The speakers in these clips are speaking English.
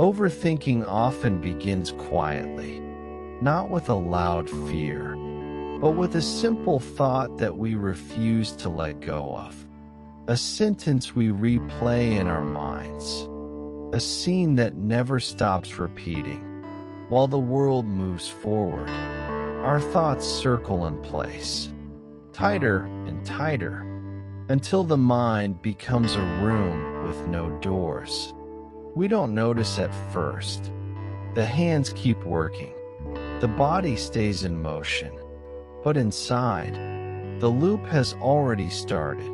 Overthinking often begins quietly, not with a loud fear, but with a simple thought that we refuse to let go of. A sentence we replay in our minds. A scene that never stops repeating. While the world moves forward, our thoughts circle in place, tighter and tighter, until the mind becomes a room with no doors. We don't notice at first. The hands keep working. The body stays in motion. But inside, the loop has already started.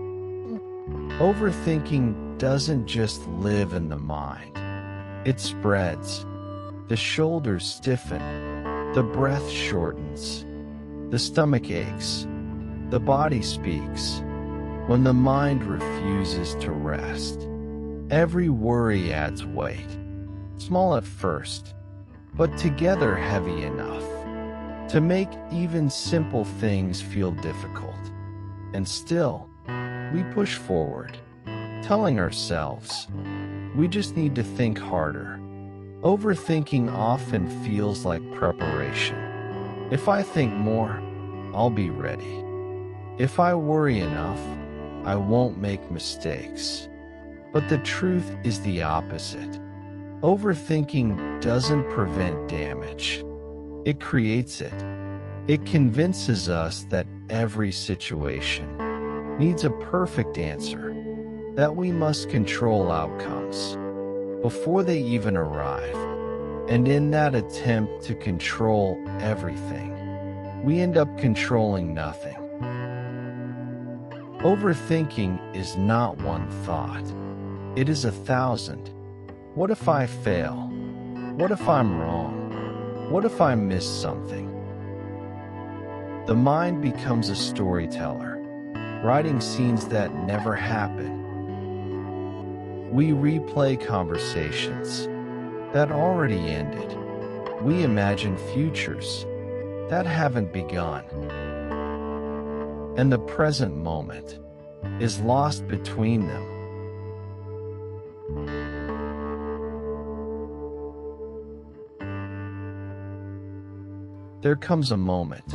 Overthinking doesn't just live in the mind. It spreads. The shoulders stiffen. The breath shortens. The stomach aches. The body speaks. When the mind refuses to rest, every worry adds weight. Small at first, but together heavy enough to make even simple things feel difficult. And still, we push forward, telling ourselves, we just need to think harder. Overthinking often feels like preparation. If I think more, I'll be ready. If I worry enough, I won't make mistakes. But the truth is the opposite. Overthinking doesn't prevent damage. It creates it. It convinces us that every situation needs a perfect answer, that we must control outcomes before they even arrive. And in that attempt to control everything, we end up controlling nothing. Overthinking is not one thought. It is 1,000. What if I fail? What if I'm wrong? What if I miss something? The mind becomes a storyteller, writing scenes that never happen. We replay conversations that already ended. We imagine futures that haven't begun. And the present moment is lost between them. There comes a moment,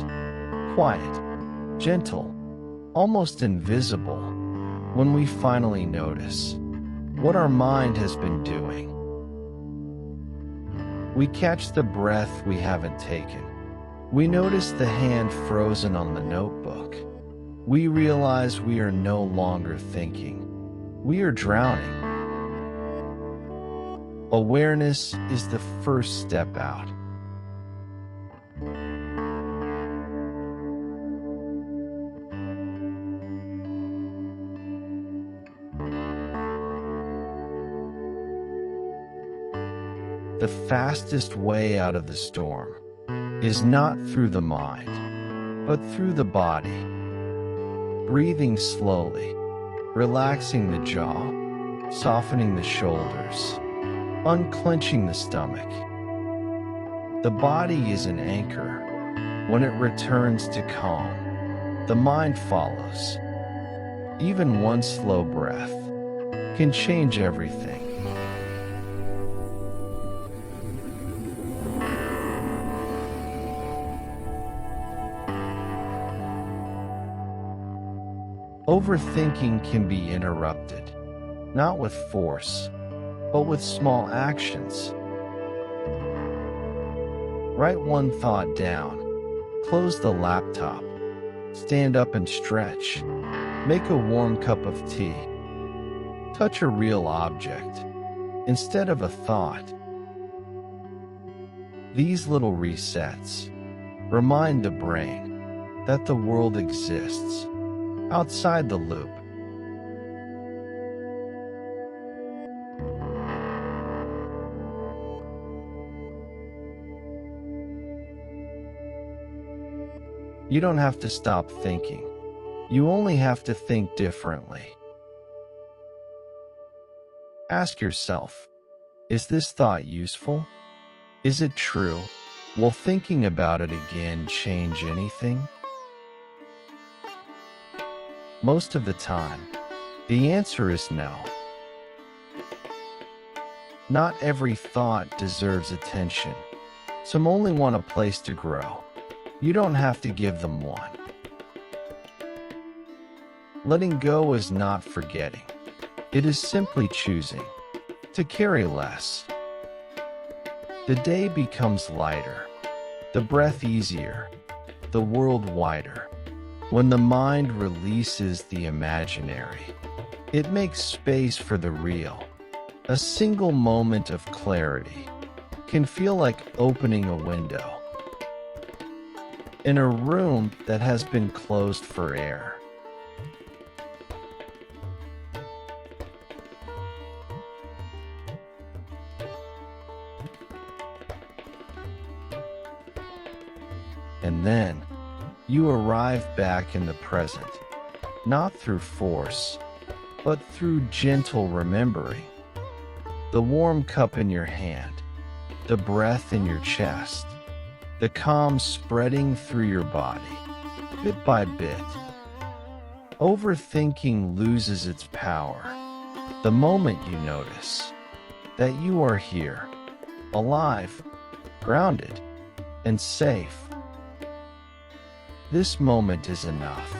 quiet, gentle, almost invisible, when we finally notice what our mind has been doing. We catch the breath we haven't taken. We notice the hand frozen on the notebook. We realize we are no longer thinking. We are drowning. Awareness is the first step out. The fastest way out of the storm is not through the mind, but through the body. Breathing slowly, relaxing the jaw, softening the shoulders, unclenching the stomach. The body is an anchor. When it returns to calm, the mind follows. Even one slow breath can change everything. Overthinking can be interrupted, not with force, but with small actions. Write one thought down, close the laptop, stand up and stretch, make a warm cup of tea, touch a real object instead of a thought. These little resets remind the brain that the world exists outside the loop. You don't have to stop thinking. You only have to think differently. Ask yourself, is this thought useful? Is it true? Will thinking about it again change anything? Most of the time, the answer is no. Not every thought deserves attention. Some only want a place to grow. You don't have to give them one. Letting go is not forgetting. It is simply choosing to carry less. The day becomes lighter, the breath easier, the world wider. When the mind releases the imaginary, it makes space for the real. A single moment of clarity can feel like opening a window in a room that has been closed for air. And then, you arrive back in the present, not through force, but through gentle remembering. The warm cup in your hand, the breath in your chest, the calm spreading through your body, bit by bit. Overthinking loses its power the moment you notice that you are here, alive, grounded, and safe. This moment is enough.